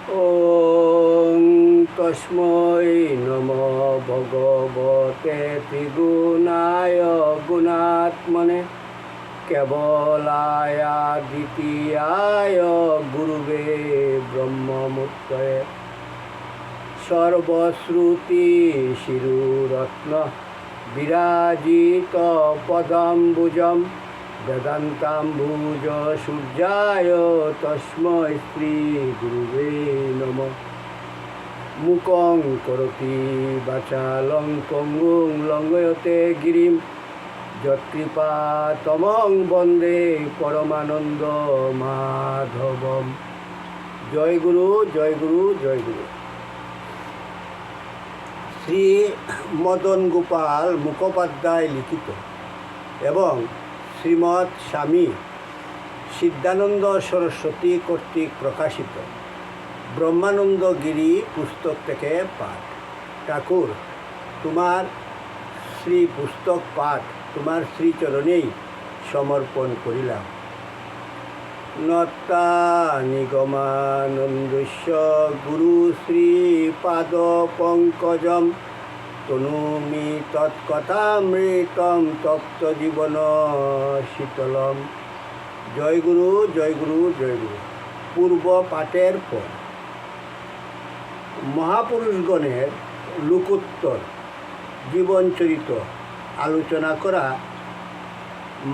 ওং তস্मै নমো ভগবতে ত্রিগুণায় গুণাত্মনে কেবলায় দ্বিতীয়ায় গুরুবে ব্রহ্মমূর্তয়ে সর্বশ্রুতি শিরুরত্ন বিরাজিত পদাম্বুজম বেদান্তাম্বুজ সূর্যায় তস্मै শ্রী গুরুবে নমঃ। মুকং করোতি বাচালং পঙ্গুং লঙ্ঘয়তে গিরিম যৎকৃপাতমং বন্দে পরমানন্দ মাধবম। জয় গুরু, জয় গুরু, জয় গুরু। শ্রী মদন গোপাল মুখোপাধ্যায় লিখিত এবং শ্রীমৎ স্বামী সিদ্ধানন্দ সরস্বতী কর্তৃক প্রকাশিত ব্রহ্মানন্দ গিরি পুস্তক থেকে পাঠ। ঠাকুর, তোমার শ্রী পুস্তক পাঠ তোমার শ্রীচরণেই সমর্পণ করিলাম। নত্তা নিগমানন্দস্য গুরু শ্রীপাদ পঙ্কজম তনুমি তৎকথামৃতম তপ্ত জীবন শীতলম। জয় গুরু, জয় গুরু, জয় গুরু। পূর্ব পাঠের পর মহাপুরুষগণের লোকোত্তর জীবনচরিত আলোচনা করা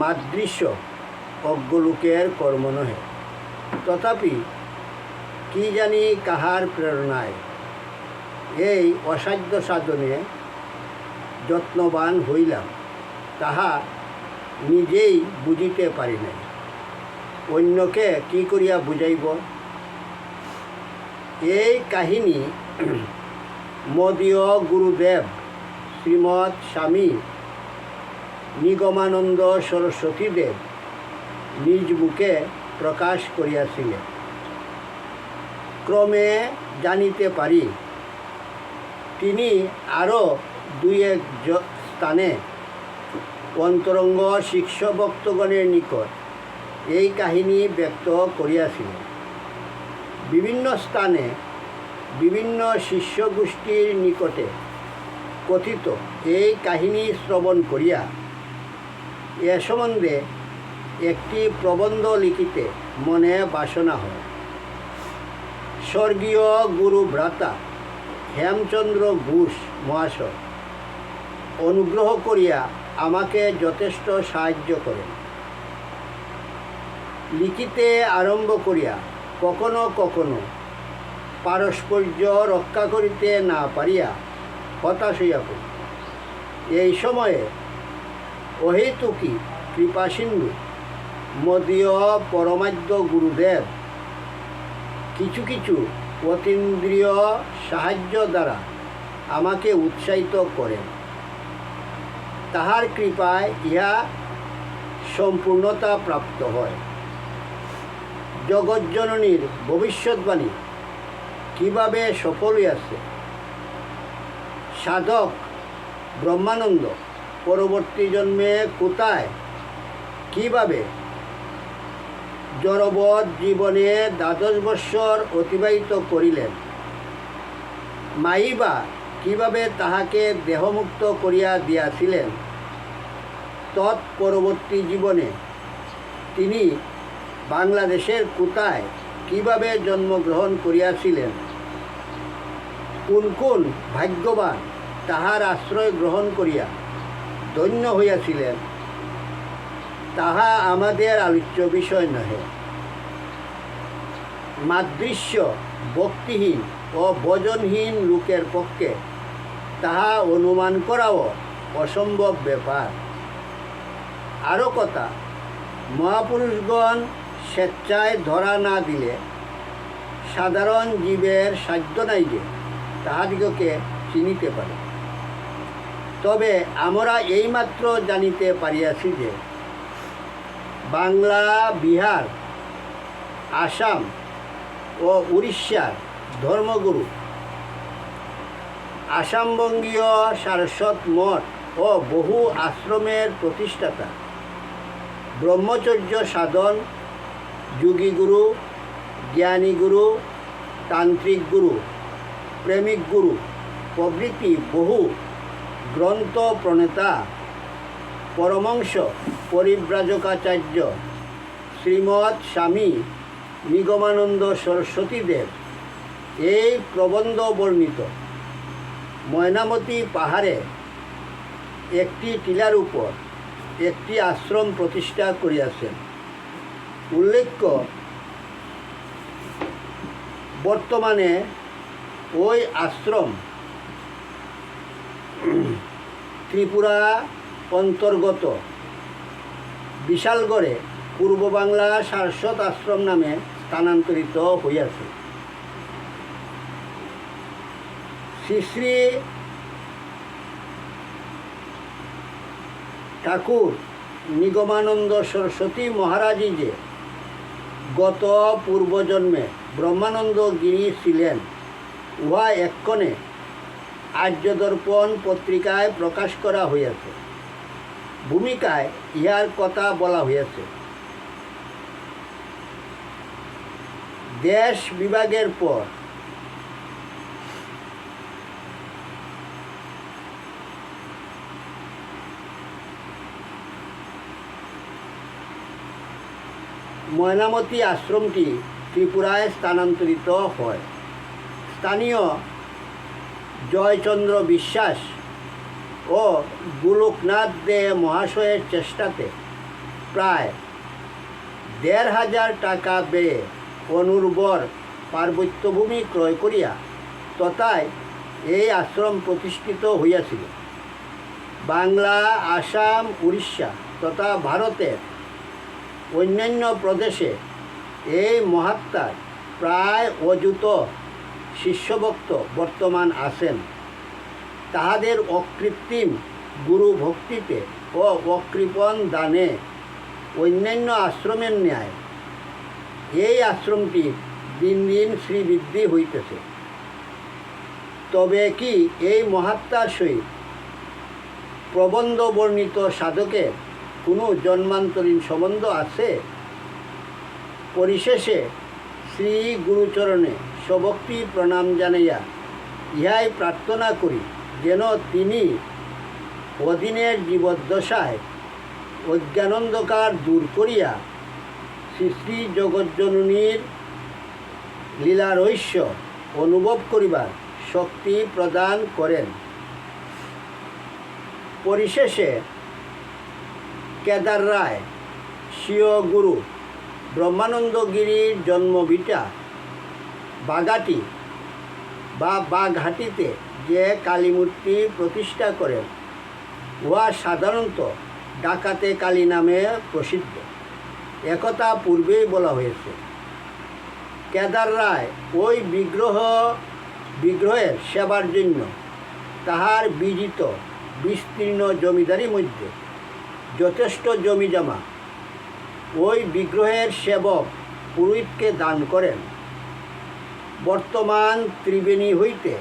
মাদৃশ্য অজ্ঞলোকের কর্ম নহে। তথাপি কি জানি কাহার প্রেরণায় এই অসাধ্য সাধনে যত্নবান হইলাম, তাহা নিজেই বুঝিতে পারি নাই, অন্যকে কি করিয়া বুঝাইব। এই কাহিনী মদীয় গুরুদেব শ্রীমৎ স্বামী নিগমানন্দ সরস্বতীদেব নিজ মুখে প্রকাশ করিয়াছিলেন। ক্রমে জানিতে পারি তিনি আরও দুই এক স্থানে অন্তরঙ্গ শিষ্য ভক্তগণের নিকট এই কাহিনী ব্যক্ত করিয়াছিলেন। বিভিন্ন স্থানে বিভিন্ন শিষ্য গোষ্ঠীর নিকটে কথিত এই কাহিনী শ্রবণ করিয়া এ সম্বন্ধে একটি প্রবন্ধ লিখিতে মনে বাসনা হয়। স্বর্গীয় গুরু ভ্রাতা হেমচন্দ্র ঘোষ মহাশয় অনুগ্রহ করিয়া আমাকে যথেষ্ট সাহায্য করেন। লিখিতে আরম্ভ করিয়া কখনো কখনো পারস্পর্য রক্ষা করিতে না পারিয়া হতাশ হইয়া পড়ি। এই সময়ে অহেতুকী কৃপাসিন্ধু মদীয় পরমাদ্য গুরুদেব কিছু কিছু অতীন্দ্রিয় সাহায্য দ্বারা আমাকে উৎসাহিত করেন। তাহার কৃপায় ইহা সম্পূর্ণতা প্রাপ্ত হয়। জগজ্জননীর ভবিষ্যৎবাণী কিভাবে সফল হইয়াছে, সাধক ব্রহ্মানন্দ পরবর্তী জন্মে কোথায় কিভাবে জড়বৎ জীবনে ১২ বৎসর অতিবাহিত করিলেন, মাইবা কিভাবে তাহাকে দেহমুক্ত করিয়া দিয়াছিলেন, তৎপরবর্তী জীবনে তিনি বাংলাদেশের কোথায় কিভাবে জন্মগ্রহণ করিয়াছিলেন, কোন কোন ভাগ্যবান তাহার আশ্রয় গ্রহণ করিয়া ধন্য হইয়াছিলেন, তাহা আমাদের আলোচ্য বিষয় নহে। মাদৃশ্য ভক্তিহীন ও ভজনহীন লোকের পক্ষে তাহা অনুমান করাও অসম্ভব ব্যাপার। আরও কথা, মহাপুরুষগণ স্বেচ্ছায় ধরা না দিলে সাধারণ জীবের সাধ্য নাই যে তাহাদিগকে চিনিতে পারে। তবে আমরা এইমাত্র জানিতে পারিয়াছি যে বাংলা, বিহার, আসাম ও উড়িষ্যার ধর্মগুরু, আসামবঙ্গীয় সারস্বত মঠ ও বহু আশ্রমের প্রতিষ্ঠাতা, ব্রহ্মচর্য সাধন যোগী গুরু, জ্ঞানী গুরু তান্ত্রিক গুরু, প্রেমিক গুরু প্রভৃতি বহু গ্রন্থ প্রণেতা পরমংশ পরিব্রাজকাচার্য শ্রীমৎ স্বামী নিগমানন্দ সরস্বতীদেব এই প্রবন্ধ বর্ণিত ময়নামতি পাহাড়ে একটি টিলার উপর একটি আশ্রম প্রতিষ্ঠা করিয়াছেন। উল্লেখ্য, বর্তমানে ওই আশ্রম ত্রিপুরা অন্তর্গত বিশালগড়ে পূর্ব বাংলা সারস্বত আশ্রম নামে স্থানান্তরিত হইয়াছে। শ্রী শ্রী ঠাকুর নিগমানন্দ সরস্বতী মহারাজই যে গত পূর্বজন্মে ব্রহ্মানন্দ গিরি ছিলেন, উহা এক্ষণে আর্যদর্পণ পত্রিকায় প্রকাশ করা হইয়াছে। ভূমিকায় ইহার কথা বলা হইয়াছে। দেশ বিভাগের পর ময়নামতি আশ্রমটি ত্রিপুরায় স্থানান্তরিত হয়। স্থানীয় জয়চন্দ্র বিশ্বাস ও গোলকনাথ দে মহাশয়ের চেষ্টাতে প্রায় ১,৫০০ টাকা ব্যয়ে অনুর্বর পার্বত্যভূমি ক্রয় করিয়া তথায় এই আশ্রম প্রতিষ্ঠিত হইয়াছিল। বাংলা, আসাম, উড়িষ্যা তথা ভারতের অন্যান্য প্রদেশে এই মহাত্মার প্রায় অযুত শিষ্যভক্ত বর্তমান আছেন। তাহাদের অকৃত্রিম গুরু ভক্তিতে ও অকৃপণ দানে অন্যান্য আশ্রমের ন্যায় এই আশ্রমটি দিন দিন শ্রীবৃদ্ধি হইতেছে। তবে কি এই মহাত্মার সহিত প্রবন্ধ বর্ণিত সাধকের কোনো জন্মান্তরীণ সম্বন্ধ আছে? পরিশেষে শ্রী গুরুচরণে সভক্তি প্রণাম জানাইয়া ইহাই প্রার্থনা করি যেন তিনি অধীনের জীবদ্দশায় অজ্ঞানন্ধকার দূর করিয়া শ্রী শ্রী জগজ্জননীর লীলারহস্য অনুভব করিবার শক্তি প্রদান করেন। পরিশেষে কেদার রায় স্বীয় গুরু ব্রহ্মানন্দ গিরির জন্মভিটা বাগাটি বা বাঘহাটিতে যে কালীমূর্তি প্রতিষ্ঠা করেন, উহা সাধারণত ডাকাতে কালী নামে প্রসিদ্ধ। একথা পূর্বেই বলা হয়েছে। কেদার রায় ওই বিগ্রহের সেবার জন্য তাহার বিজিত বিস্তীর্ণ জমিদারি মধ্যে যথেষ্ট জমিজমা ওই বিগ্রহের সেবক পুরোহিতকে দান করেন। বর্তমান ত্রিবেণী হইতে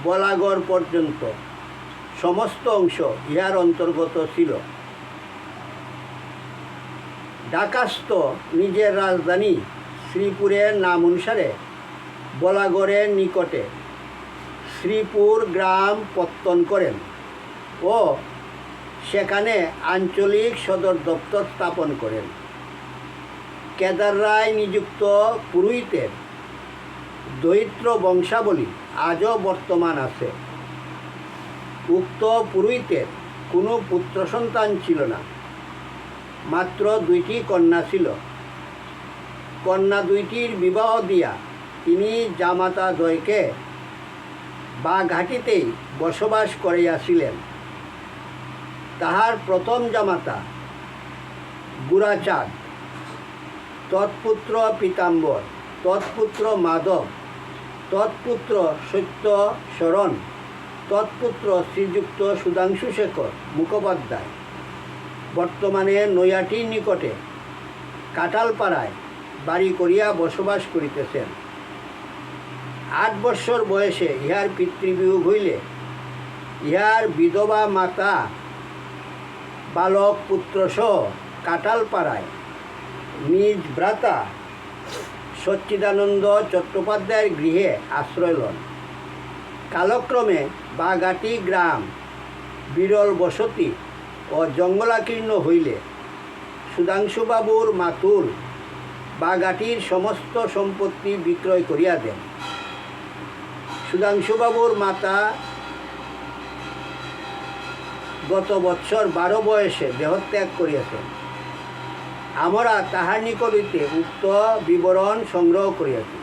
বলাগড় পর্যন্ত সমস্ত অংশ ইহার অন্তর্গত ছিল। ঢাকাস্থ নিজের রাজধানী শ্রীপুরের নাম অনুসারে বলাগড়ের নিকটে শ্রীপুর গ্রাম পত্তন করেন ও সেখানে আঞ্চলিক সদর দপ্তর স্থাপন করেন। কেদার রায় নিযুক্ত পুরোহিতের দৈত্র বংশাবলী আজও বর্তমান আছে। উক্ত পুরোহিতের কোনো পুত্র সন্তান ছিল না, মাত্র 2টি কন্যা ছিল। কন্যা 2টির বিবাহ দিয়া তিনি জামাতা দ্বয়কে বাঘহাটিতেই বসবাস করিয়াছিলেন। তাহার প্রথম জামাতা গুড়াচাঁদ, তৎপুত্র পীতাম্বর, তৎপুত্র মাধব, তৎপুত্র সত্যশরণ, তৎপুত্র শ্রীযুক্ত সুধাংশুশেখর মুখোপাধ্যায় বর্তমানে নৈয়াটির নিকটে কাঁঠালপাড়ায় বাড়ি করিয়া বসবাস করিতেছেন। 8 বৎসর বয়সে ইহার পিতৃবিয়োগ হইলে ইহার বিধবা মাতা বালক পুত্রসহ কাঁঠালপাড়ায় নিজ ভ্রাতা সচ্চিদানন্দ চট্টোপাধ্যায়ের গৃহে আশ্রয় লন। কালক্রমে বাগাটি গ্রাম বিরল বসতি ও জঙ্গলাকীর্ণ হইলে সুধাংশুবাবুর মাতুল বাগাটির সমস্ত সম্পত্তি বিক্রয় করিয়া দেন। সুধাংশুবাবুর মাতা গত বৎসর 12 বয়সে দেহত্যাগ করিয়াছেন। আমরা তাহার নিকট হইতে উক্ত বিবরণ সংগ্রহ করিয়াছি।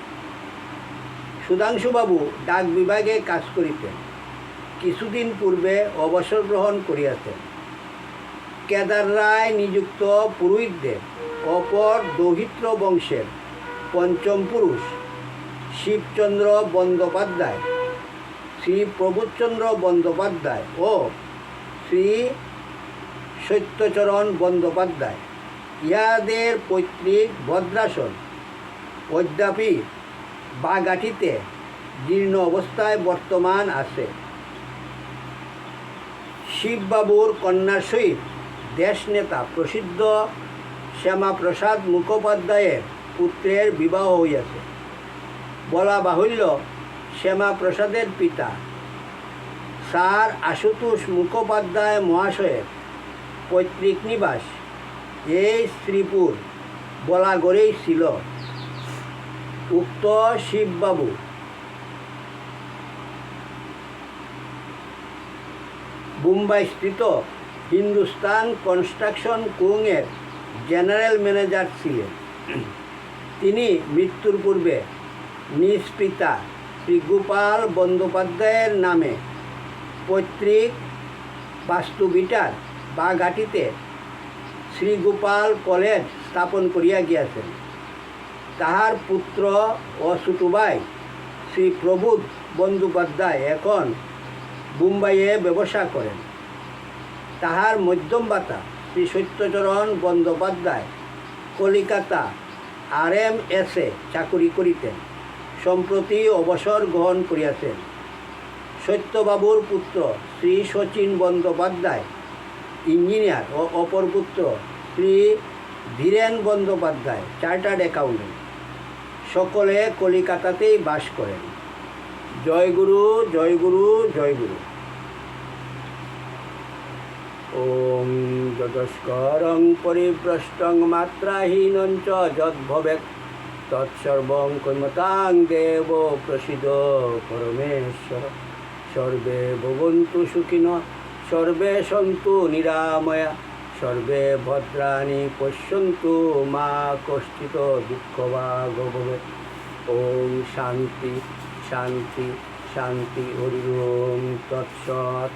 সুধাংশুবাবু ডাক বিভাগে কাজ করিতেন। কিছুদিন পূর্বে অবসর গ্রহণ করিয়াছেন। কেদার রায় নিযুক্ত পুরোহিতদের অপর দৌহিত্র বংশের পঞ্চম পুরুষ শিবচন্দ্র বন্দ্যোপাধ্যায়, শ্রী প্রবোধচন্দ্র বন্দ্যোপাধ্যায় ও শ্রী সত্যচরণ বন্দ্যোপাধ্যায়, ইহাদের পৈতৃক ভদ্রাসন অদ্যাপি বাগাটিতে জীর্ণ অবস্থায় বর্তমান আছে। শিববাবুর কন্যার সহিত দেশনেতা প্রসিদ্ধ শ্যামাপ্রসাদ মুখোপাধ্যায়ের পুত্রের বিবাহ হইয়াছে। বলা বাহুল্য, শ্যামাপ্রসাদের পিতা স্যার আশুতোষ মুখোপাধ্যায় মহাশয়ের পৈতৃক নিবাস এই শ্রীপুর বলাগড়েই ছিল। উক্ত শিববাবু মুম্বাইস্থিত হিন্দুস্তান কনস্ট্রাকশন কোংয়ের জেনারেল ম্যানেজার ছিলেন। তিনি মৃত্যুর পূর্বে নিজ পিতা শ্রী গোপাল বন্দ্যোপাধ্যায়ের নামে পৈতৃক বাস্তুবিটার বাগাটিতে শ্রীগোপাল কলেজ স্থাপন করিয়া গিয়াছেন। তাহার পুত্র ও ছোট ভাই শ্রী প্রবোধ বন্দ্যোপাধ্যায় এখন মুম্বাইয়ে ব্যবসা করেন। তাহার মধ্যম ভাতা শ্রী সত্যচরণ বন্দ্যোপাধ্যায় কলিকাতা RMS-এ চাকুরি করিতেন। সম্প্রতি অবসর গ্রহণ করিয়াছেন। সত্যবাবুর পুত্র শ্রী শচীন বন্দ্যোপাধ্যায় ইঞ্জিনিয়ার ও অপর পুত্র শ্রী ধীরেন বন্দ্যোপাধ্যায় চার্টার্ড অ্যাকাউন্টেন্ট। সকলে কলিকাতাতেই বাস করেন। জয় গুরু, জয় গুরু, জয় গুরু। ওম যদস্করং পরিভ্রষ্টং মাত্রাহীনং চ যদ্ভবেৎ তৎসর্বং কর্মতাং দেব প্রসিদ পরমেশ্বর। সর্বে ভবন্তু সুখিনঃ, সর্বে সন্তু নিরাময়া, সর্বে ভদ্রাণি পশ্যন্তু, মা কশ্চিৎ দুঃখভাগ্ ভবেৎ। ওম শান্তি শান্তি শান্তি। হরি ওম তৎসৎ।